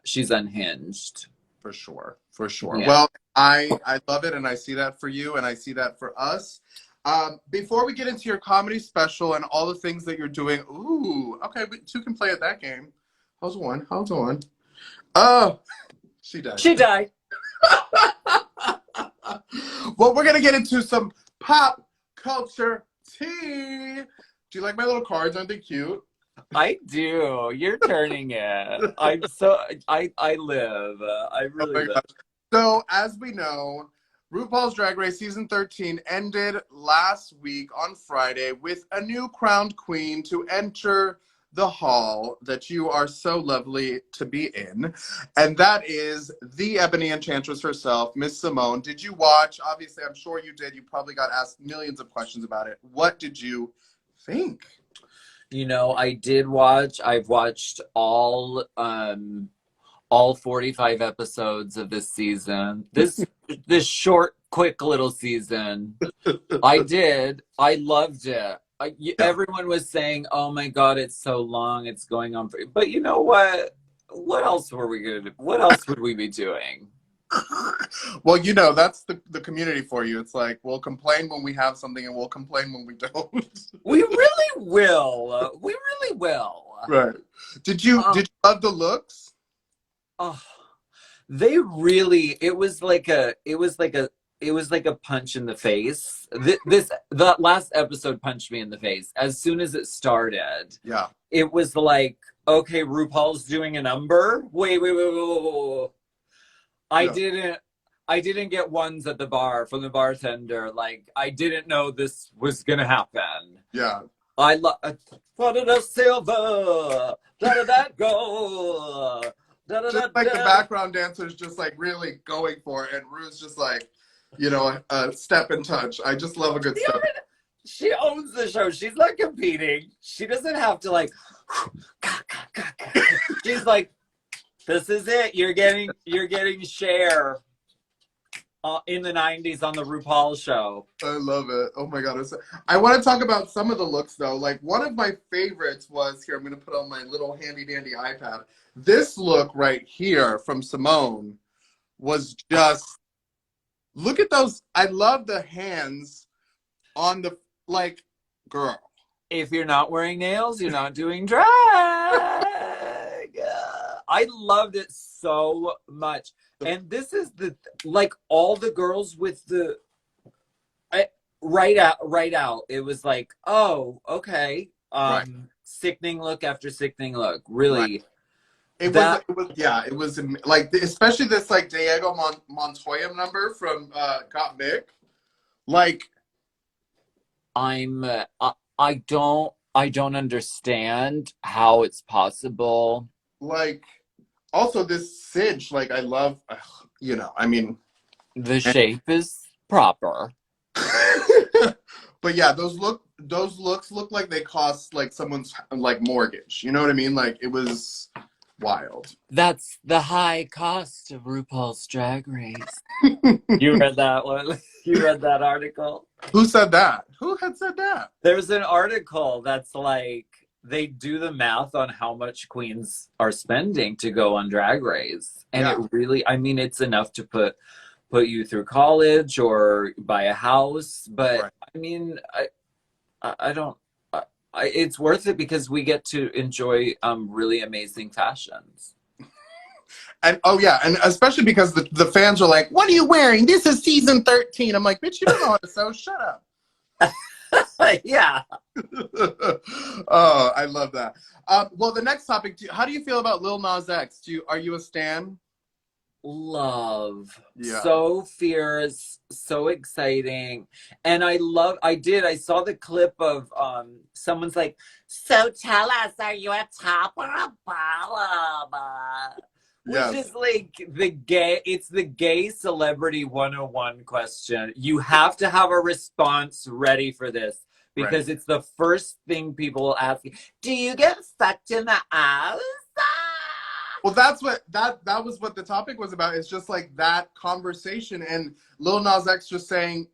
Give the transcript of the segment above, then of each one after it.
she's unhinged. For sure. For sure. Yeah. Well, I love it, and I see that for you, and I see that for us. Before we get into your comedy special and all the things that you're doing, ooh, okay, we two can play at that game. How's one? How's one? Oh, she died. She died. Well, we're gonna get into some pop culture tea. Do you like my little cards? Aren't they cute? I do. You're turning it. I live. I Oh really my live. gosh. So, as we know, RuPaul's Drag Race season 13 ended last week on Friday with a new crowned queen to enter the hall that you are so lovely to be in. And that is the Ebony Enchantress herself, Miss Simone. Did you watch? Obviously, I'm sure you did. You probably got asked millions of questions about it. What did you think? You know, I did watch. I've watched all 45 episodes of this season. This short, quick little season. I did. I loved it. Yeah. Everyone was saying, "Oh my God, it's so long. It's going on for." But you know what? What else were we gonna do? What else would we be doing? Well, you know, that's the community for you. It's like, we'll complain when we have something and we'll complain when we don't. We really will. We really will. Right. Did you love the looks? Oh, they really. It was like a punch in the face. That last episode punched me in the face as soon as it started. Yeah. It was like, okay, RuPaul's doing a number. Wait. Yeah. I didn't get ones at the bar from the bartender. Like, I didn't know this was gonna happen. Yeah. I love the silver. Da da da go. Da da da Just like the da. background dancers just like really going for it, and Rue's just like, you know, a step and touch. I just love a good step. She owns the show. She's not competing. She doesn't have to like. She's like, this is it. You're getting Cher in the '90s on the RuPaul show. I love it. Oh my God. I want to talk about some of the looks though. Like one of my favorites was here. I'm going to put on my little handy dandy iPad. This look right here from Simone was just, look at those. I love the hands on the, like, girl. If you're not wearing nails, you're not doing drag. I loved it so much. And this is like all the girls with the right out. It was like, oh, okay. Right. Sickening look after sickening look. Really. Right. It was like, especially this like Diego Montoya number from Got Mick. Like, I don't understand how it's possible. like, also this cinch, like I love, you know, I mean, The shape is proper. but yeah, those looks look like they cost like someone's like mortgage. You know what I mean? Like it was wild. That's the high cost of RuPaul's Drag Race. You read that one? You read that article? Who said that? Who had said that? There's an article that's like, they do the math on how much queens are spending to go on Drag Race. And Yeah. it really, I mean, it's enough to put you through college or buy a house. But Right. I mean, I don't, it's worth it because we get to enjoy really amazing fashions. And oh yeah, and especially because the fans are like, "What are you wearing? This is season 13." I'm like, "Bitch, you don't know how to sew. Shut up." Yeah. Oh, I love that. Well, the next topic. How do you feel about Lil Nas X? Are you a stan? Love. Yeah. So fierce, so exciting. And I saw the clip of someone's like, so tell us, are you a top or a bottom? Which Yes. is like it's the gay celebrity 101 question. You have to have a response ready for this because it's the first thing people will ask you. Do you get fucked in the ass? Well, that's what that was what the topic was about. It's just like that conversation, and Lil Nas X just saying,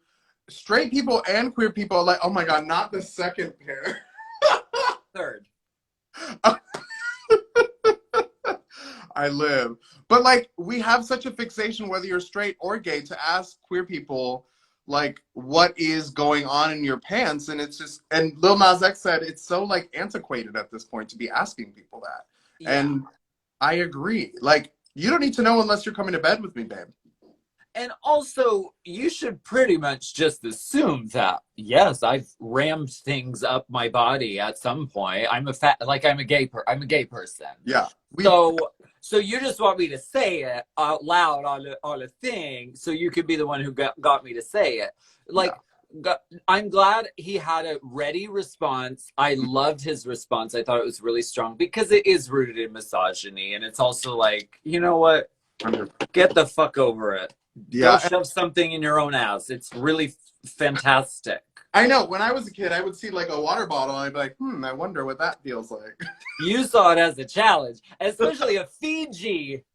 straight people and queer people are like, "Oh my God, not the second pair." Third. I live. But like, we have such a fixation, whether you're straight or gay, to ask queer people, like, what is going on in your pants? And it's just, and Lil Nas X said it's so like antiquated at this point to be asking people that. Yeah. And I agree. Like, you don't need to know unless you're coming to bed with me, babe. And also, you should pretty much just assume that, yes, I've rammed things up my body at some point. I'm a gay person. Yeah. So you just want me to say it out loud on a thing, so you could be the one who got me to say it. Like, I'm glad he had a ready response. I loved his response. I thought it was really strong because it is rooted in misogyny, and it's also like, you know what? Get the fuck over it. Yeah. Go shove something in your own ass. It's really fantastic. I know. When I was a kid, I would see like a water bottle and I'd be like, I wonder what that feels like. You saw it as a challenge, especially a Fiji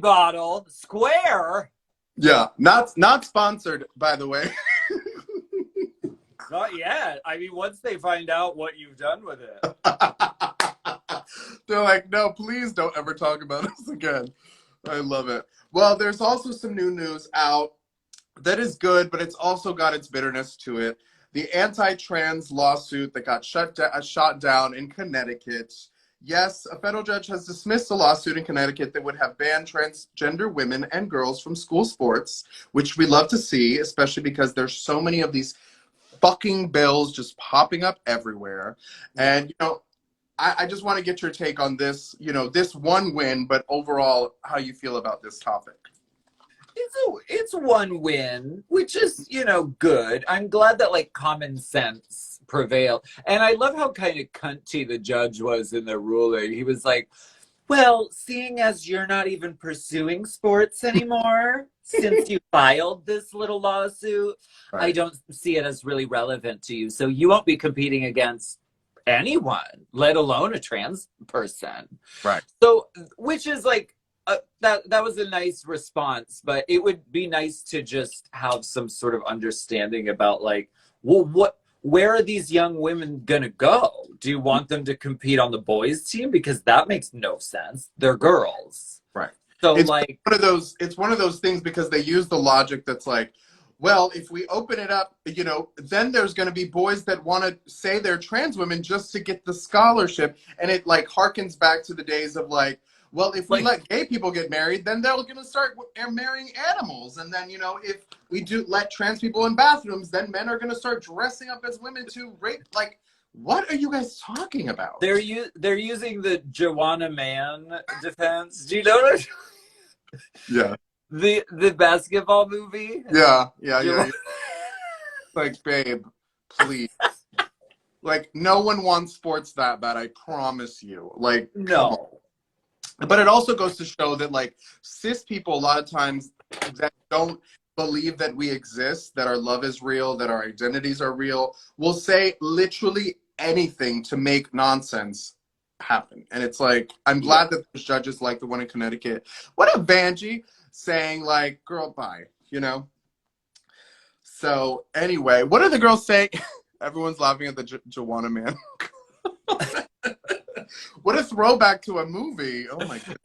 bottle, square. Yeah. Not sponsored, by the way. Not yet. I mean, once they find out what you've done with it. They're like, no, please don't ever talk about us again. I love it. Well, there's also some new news out that is good, but it's also got its bitterness to it. The AntiTrans lawsuit that got shot down in Connecticut. Yes, a federal judge has dismissed a lawsuit in Connecticut that would have banned transgender women and girls from school sports, which we love to see, especially because there's so many of these fucking bills just popping up everywhere. And, I just want to get your take on this, this one win, but overall, how you feel about this topic. It's one win, which is, good. I'm glad that like common sense prevailed. And I love how kind of cunty the judge was in the ruling. He was like, well, seeing as you're not even pursuing sports anymore, since you filed this little lawsuit, right, I don't see it as really relevant to you. So you won't be competing against anyone, let alone a trans person. Right. So, which is like, that was a nice response, but it would be nice to just have some sort of understanding about like, well, where are these young women gonna go? Do you want them to compete on the boys team? Because that makes no sense. They're girls. Right. So it's like it's one of those things because they use the logic that's like, well, if we open it up, then there's going to be boys that want to say they're trans women just to get the scholarship. And it like harkens back to the days of like, well, if we let gay people get married, then they're going to start marrying animals. And then, if we do let trans people in bathrooms, then men are going to start dressing up as women to rape. Like, what are you guys talking about? They're using the Joanna Man defense. Do you know what? Yeah. The basketball movie? Yeah. Like, babe, please. Like, no one wants sports that bad, I promise you. Like, no. But it also goes to show that, like, cis people, a lot of times, that don't believe that we exist, that our love is real, that our identities are real, will say literally anything to make nonsense happen. And it's like, I'm glad that there's judges like the one in Connecticut. What a Vanjie saying like, girl, bye, So anyway, what are the girls saying? Everyone's laughing at the Joanna Man. What a throwback to a movie. Oh my God.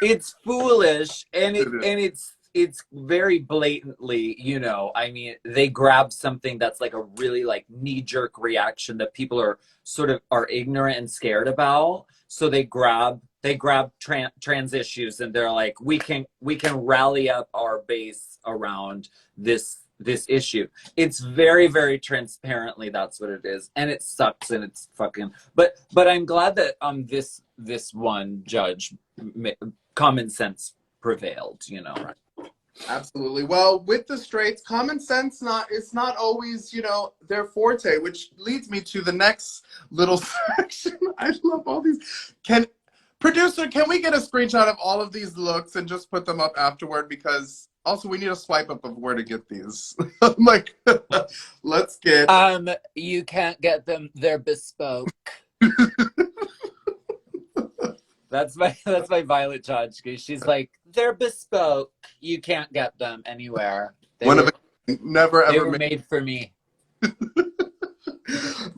It's foolish and it's very blatantly, I mean, they grab something that's like a really like knee-jerk reaction that people are sort of ignorant and scared about. So they grab trans issues and they're like, we can rally up our base around this issue. It's very, very transparently that's what it is, and it sucks and it's fucking. But I'm glad that this one judge, common sense prevailed. Right. Absolutely. Well, with the straights, common sense it's not always their forte, which leads me to the next little section. I love all these. Producer, can we get a screenshot of all of these looks and just put them up afterward? Because also we need a swipe up of where to get these. I'm like, let's get. You can't get them. They're bespoke. That's my Violet Chachki. She's like, they're bespoke. You can't get them anywhere. They were made for me.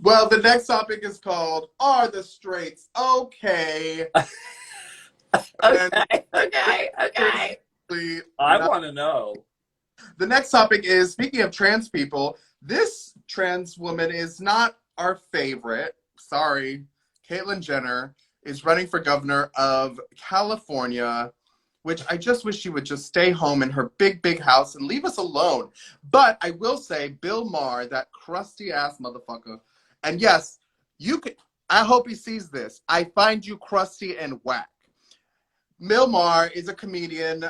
Well, the next topic is called, Are the Straights Okay? And Okay. seriously, I want to know. the next topic is, speaking of trans people, this trans woman is not our favorite. Sorry. Caitlyn Jenner is running for governor of California, which I just wish she would just stay home in her big, big house and leave us alone. But I will say, Bill Maher, that crusty ass motherfucker, and yes, you can, I hope he sees this. I find you crusty and whack. Bill Maher is a comedian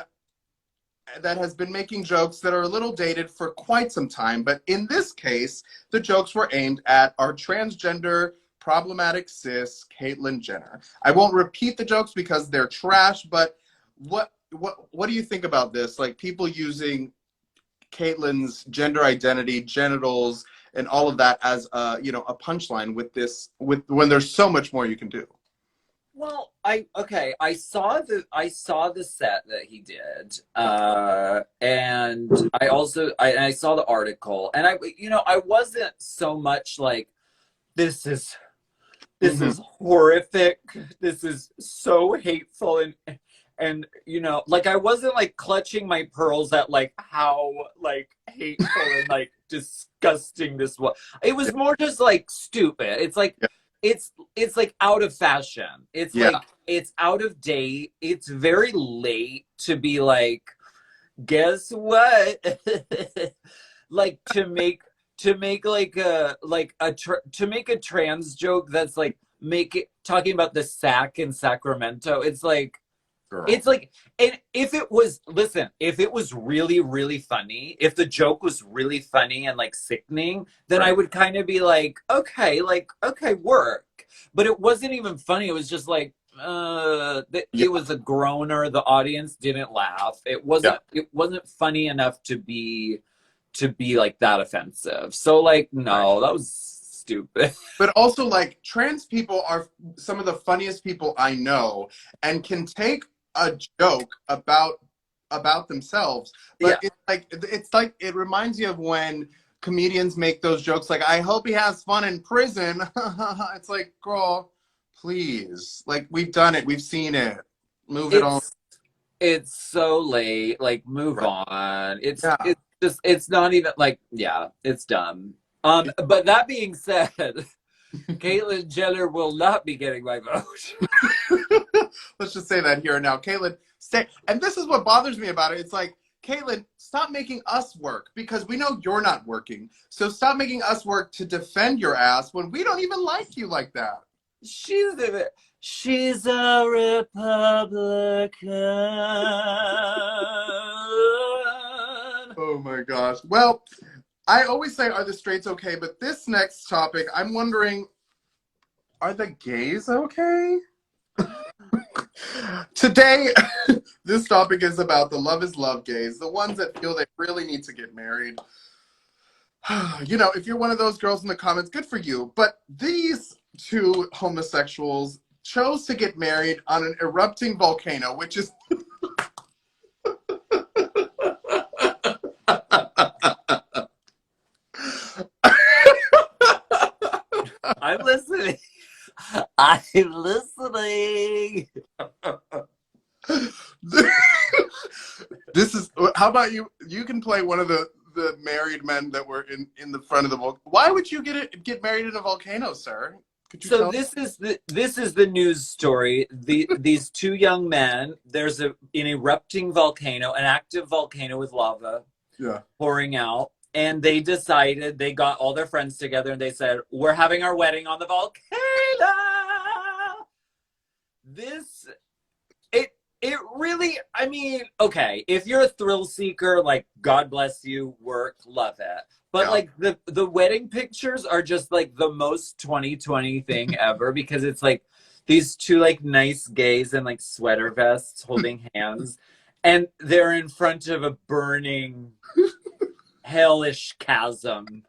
that has been making jokes that are a little dated for quite some time. But in this case, the jokes were aimed at our transgender problematic cis, Caitlyn Jenner. I won't repeat the jokes because they're trash, but what do you think about this? Like, people using Caitlyn's gender identity, genitals, and all of that as a punchline with when there's so much more you can do. Well, I saw the set that he did, and I saw the article, and I wasn't so much like, this is horrific, this is so hateful, and like, I wasn't like clutching my pearls at like how like hateful and like disgusting this was. It was more just like stupid. It's like, it's like out of fashion. It's like, it's out of date. It's very late to be like, guess what? Like, to make like to make a trans joke that's like talking about the sack in Sacramento. It's like, girl. It's like, and if it was really, really funny, if the joke was really funny and like sickening, then I would kind of be like, okay, work. But it wasn't even funny. It was just like, it was a groaner. The audience didn't laugh. It wasn't funny enough to be like that offensive. So like, no, that was stupid. But also, like, trans people are some of the funniest people I know and can take a joke about themselves. But it's like it reminds you of when comedians make those jokes like, I hope he has fun in prison. It's like, girl, please. Like, we've done it. We've seen it. Move it on. It's so late. Like, move on. It's just, it's not even like, it's dumb. But that being said, Caitlyn Jenner will not be getting my vote. Let's just say that here and now. Caitlyn, stay. And this is what bothers me about it. It's like, Caitlyn, stop making us work, because we know you're not working. So stop making us work to defend your ass when we don't even like you like that. She's a Republican. Oh my gosh. Well, I always say, are the straights okay? But this next topic, I'm wondering, are the gays okay? Today, this topic is about the love is love gays, the ones that feel they really need to get married. If you're one of those girls in the comments, good for you. But these two homosexuals chose to get married on an erupting volcano, which is... I'm listening. I'm listening. This is, how about you can play one of the married men that were in the front of the volcano. Why would you get married in a volcano, sir? Could you tell this is the news story. These two young men, there's an erupting volcano, an active volcano with lava pouring out. And they decided, they got all their friends together and they said, we're having our wedding on the volcano. It really, I mean, okay, if you're a thrill seeker, like, God bless you, work, love it. But like, the wedding pictures are just like the most 2020 thing ever, because it's like these two like nice gays in like sweater vests holding hands, and they're in front of a burning hellish chasm,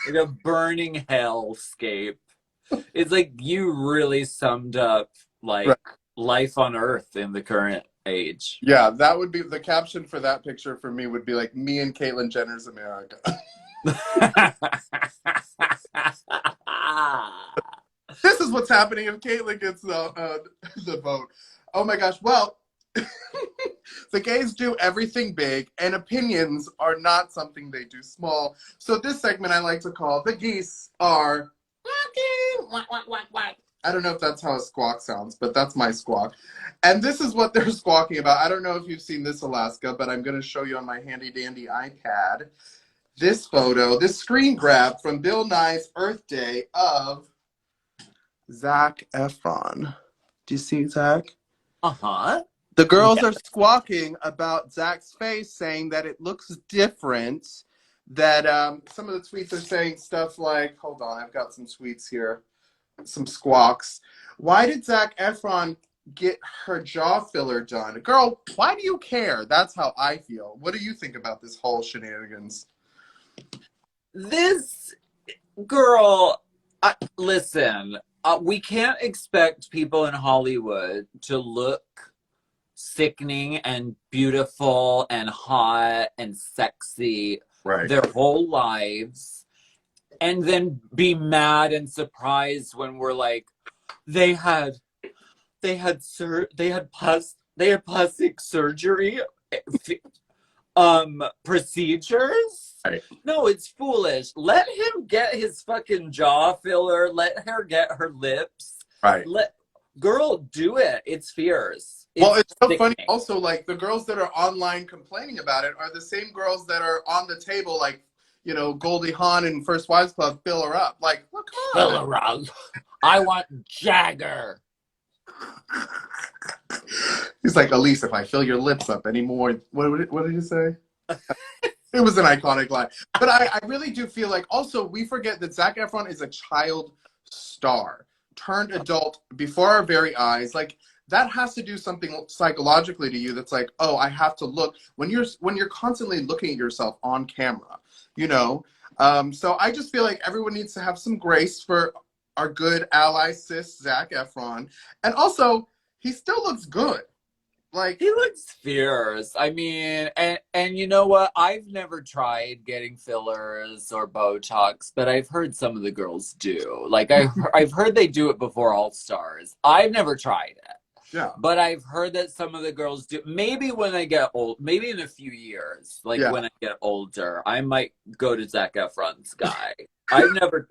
like a burning hellscape. It's like, you really summed up like life on Earth in the current age. Yeah, that would be the caption for that picture for me, would be like, me and Caitlyn Jenner's America. This is what's happening if Caitlyn gets the vote. Oh my gosh. Well, the gays do everything big, and opinions are not something they do small. So this segment I like to call "The Geese Are Squawking." Quack, quack, quack, quack. I don't know if that's how a squawk sounds, but that's my squawk. And this is what they're squawking about. I don't know if you've seen this, Alaska, but I'm going to show you on my handy dandy iPad this photo, this screen grab from Bill Nye's Earth Day of Zac Efron. Do you see Zac? Uh-huh. The girls Yeah. are squawking about Zac's face, saying that it looks different. That some of the tweets are saying stuff like, hold on, I've got some tweets here, some squawks. Why did Zac Efron get her jaw filler done? Girl, why do you care? That's how I feel. What do you think about this whole shenanigans? This girl, listen, we can't expect people in Hollywood to look sickening and beautiful and hot and sexy their whole lives and then be mad and surprised when we're like, they had plastic surgery procedures. Right. No, it's foolish. Let him get his fucking jaw filler. Let her get her lips. Right. Girl, do it. It's fierce. It's so funny. Also, like, the girls that are online complaining about it are the same girls that are on the table, like, you know, Goldie Hawn and First Wives Club, fill her up. Like, look, fill her up. I want Jagger. He's like, Elise, if I fill your lips up anymore, what did you say? It was an iconic line. But I really do feel like, also, we forget that Zac Efron is a child star, turned adult before our very eyes. Like, that has to do something psychologically to you that's like, oh, I have to look. When you're constantly looking at yourself on camera, you know? So I just feel like everyone needs to have some grace for our good ally cis Zac Efron. And also, he still looks good. Like, he looks fierce. I mean, and you know what? I've never tried getting fillers or Botox, but I've heard some of the girls do. Like, I've heard they do it before All Stars. I've never tried it. Yeah. But I've heard that some of the girls do. Maybe when I get old, maybe in a few years, like when I get older, I might go to Zac Efron's guy. I've never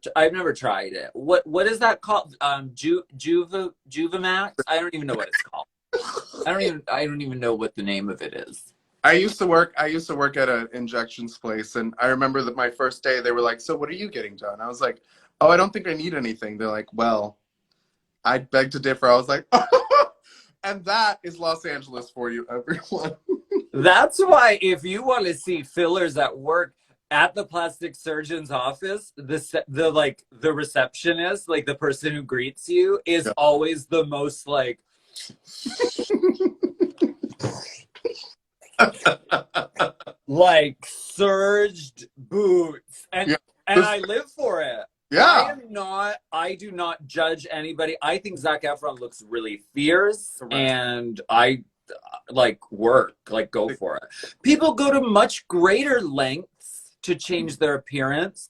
tried it. What is that called? Juvamax? I don't even know what it's called. I don't even know what the name of it is. I used to work at an injections place, and I remember that my first day they were like, "So what are you getting done?" I was like, "Oh, I don't think I need anything." They're like, "Well, I beg to differ." I was like, and that is Los Angeles for you, everyone. That's why if you want to see fillers at work, at the plastic surgeon's office, the receptionist, like the person who greets you, is always the most like like surged boots, and I live for it. Yeah. I do not judge anybody. I think Zac Efron looks really fierce, and I go for it. People go to much greater lengths to change their appearance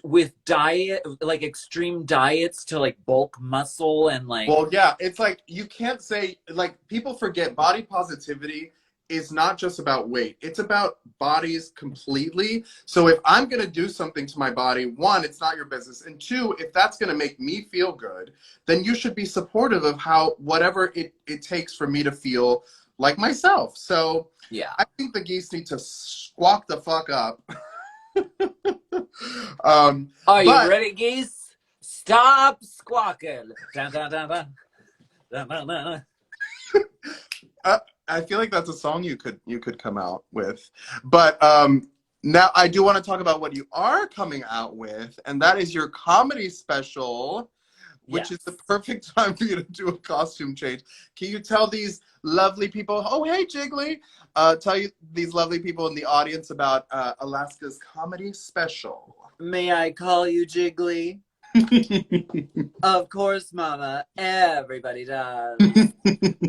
with diet, like extreme diets to like bulk muscle and like. Well, yeah, it's like you can't say, like, people forget body positivity is not just about weight. It's about bodies completely. So if I'm going to do something to my body, one, it's not your business. And two, if that's going to make me feel good, then you should be supportive of whatever it takes for me to feel like myself. So yeah, I think the geese need to squawk the fuck up. Are you ready, geese? Stop squawking. Dun, dun, dun, dun. Dun, dun, dun. I feel like that's a song you could come out with. But now I do want to talk about what you are coming out with, and that is your comedy special, which is the perfect time for you to do a costume change. Can you tell these lovely people, oh, hey, Jiggly, these lovely people in the audience about Alaska's comedy special? May I call you Jiggly? Of course, Mama. Everybody does.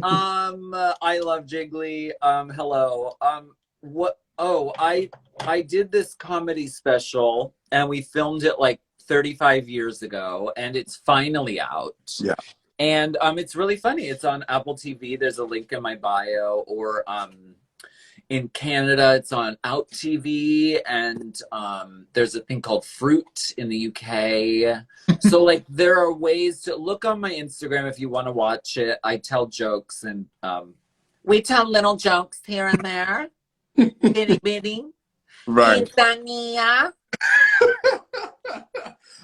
I love Jiggly. Hello. I did this comedy special and we filmed it like 35 years ago and it's finally out. Yeah. And it's really funny. It's on Apple TV. There's a link in my bio. Or in Canada, it's on Out TV. And there's a thing called Fruit in the UK. So, like, there are ways to look on my Instagram if you want to watch it. I tell jokes, and we tell little jokes here and there. Bitty bitty. Right. Quintanilla.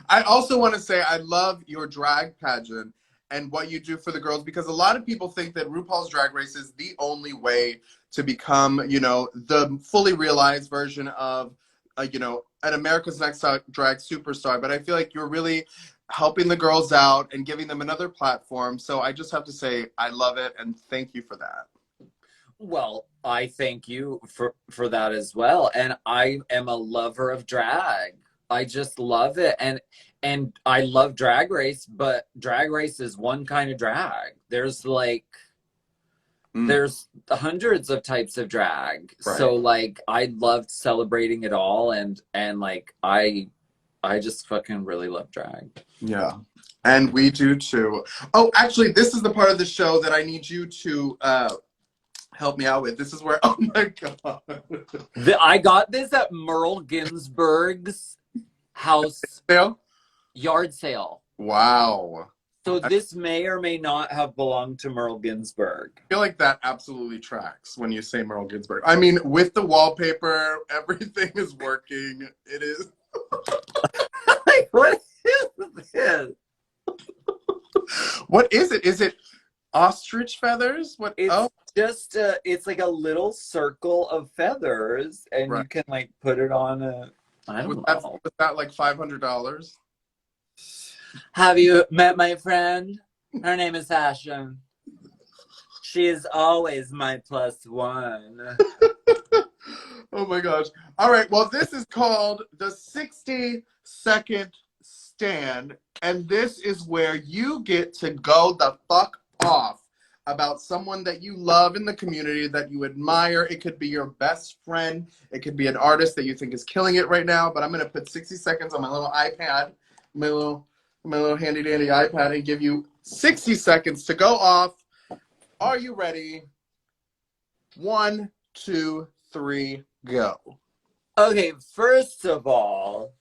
I also want to say I love your drag pageant and what you do for the girls, because a lot of people think that RuPaul's Drag Race is the only way to become, you know, the fully realized version of, you know, an America's Next Top Drag superstar. But I feel like you're really helping the girls out and giving them another platform. So I just have to say I love it and thank you for that. Well, I thank you for that as well. And I am a lover of drag. I just love it. And I love Drag Race, but Drag Race is one kind of drag. There's like there's hundreds of types of drag. Right. So like I loved celebrating it all, and like I just fucking really love drag. Yeah. And we do too. Oh, actually, this is the part of the show that I need you to help me out with. This is where, oh my God. I got this at Merle Ginsburg's house Sale? yard sale. Wow. So this may or may not have belonged to Merle Ginsburg. I feel like that absolutely tracks when you say Merle Ginsburg. I mean, with the wallpaper, everything is working. It is. Like, what is this? What is it? Is it ostrich feathers? What? It's just it's like a little circle of feathers, and you can like put it on a. I don't know. Was that like $500? Have you met my friend? Her name is Ashen. She is always my +1. Oh my gosh. All right. Well, this is called the 60-second stand. And this is where you get to go the fuck off about someone that you love in the community, that you admire. It could be your best friend. It could be an artist that you think is killing it right now. But I'm going to put 60 seconds on my little iPad, my little handy dandy iPad, and give you 60 seconds to go off. Are you ready? 1, 2, 3, go. Okay, first of all,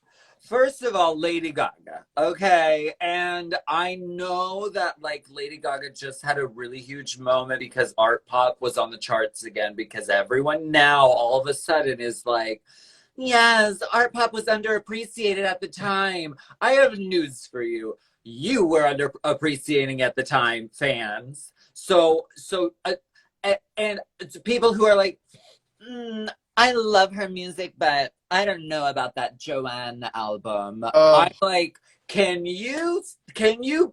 Lady Gaga. Okay, and I know that like Lady Gaga just had a really huge moment because Art Pop was on the charts again, because everyone now all of a sudden is like, yes, Art Pop was underappreciated at the time. I have news for you. You were underappreciating at the time, fans. So, and people who are like, I love her music, but I don't know about that Joanne album. I'm like, can you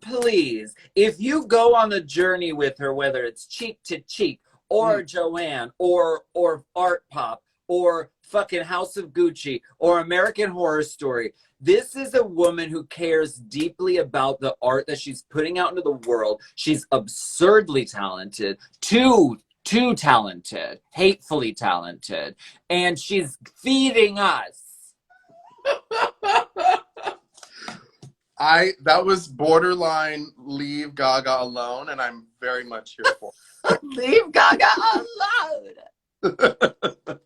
please, if you go on a journey with her, whether it's Cheek to Cheek or Joanne or Art Pop or fucking House of Gucci or American Horror Story, this is a woman who cares deeply about the art that she's putting out into the world. She's absurdly talented, too talented, hatefully talented, and she's feeding us. That was borderline leave Gaga alone, and I'm very much here for it. Leave Gaga alone.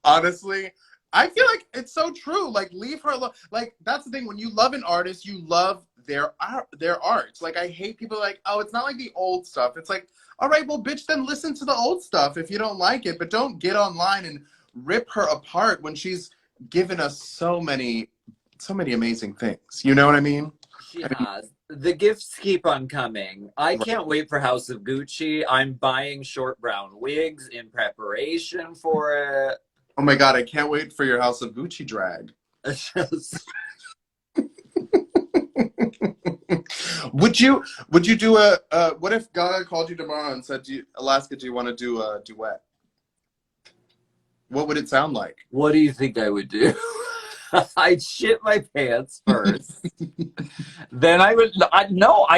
Honestly, I feel like it's so true. Like, leave her alone. Like, that's the thing. When you love an artist, you love their art. Like, I hate people like, oh, it's not like the old stuff. It's like, all right, well, bitch, then listen to the old stuff if you don't like it. But don't get online and rip her apart when she's given us so many amazing things. You know what I mean? She has. The gifts keep on coming. I can't wait for House of Gucci. I'm buying short brown wigs in preparation for it. Oh my God, I can't wait for your House of Gucci drag. Would you do what if Gaga called you tomorrow and said, Alaska, do you want to do a duet? What would it sound like? What do you think I would do? I'd shit my pants first. Then I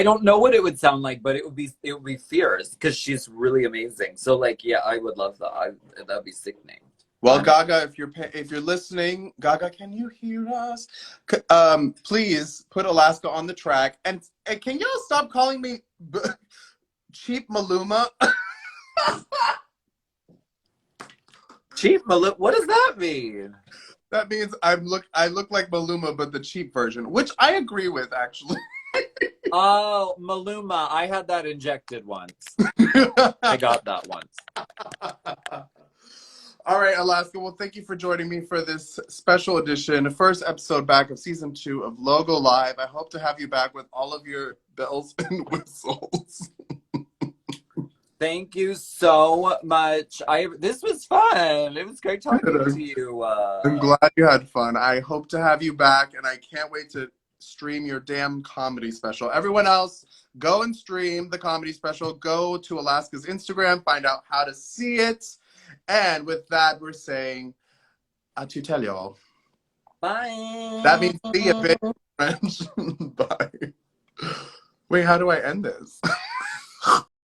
don't know what it would sound like, but it would be fierce because she's really amazing. So like, yeah, I would love that. That'd be sickening. Well, Gaga, if you're listening, Gaga, can you hear us? Please put Alaska on the track, and can y'all stop calling me cheap Maluma? Cheap Maluma? What does that mean? That means I look like Maluma, but the cheap version, which I agree with, actually. Oh, Maluma. I had that injected once. I got that once. All right, Alaska. Well, thank you for joining me for this special edition, first episode back of season 2 of Logo Live. I hope to have you back with all of your bells and whistles. Thank you so much. This was fun. It was great talking to you. I'm glad you had fun. I hope to have you back, and I can't wait to stream your damn comedy special. Everyone else, go and stream the comedy special. Go to Alaska's Instagram, find out how to see it. And with that, we're saying atutelio. Bye. That means see you, bitch. French. Bye. Wait, how do I end this?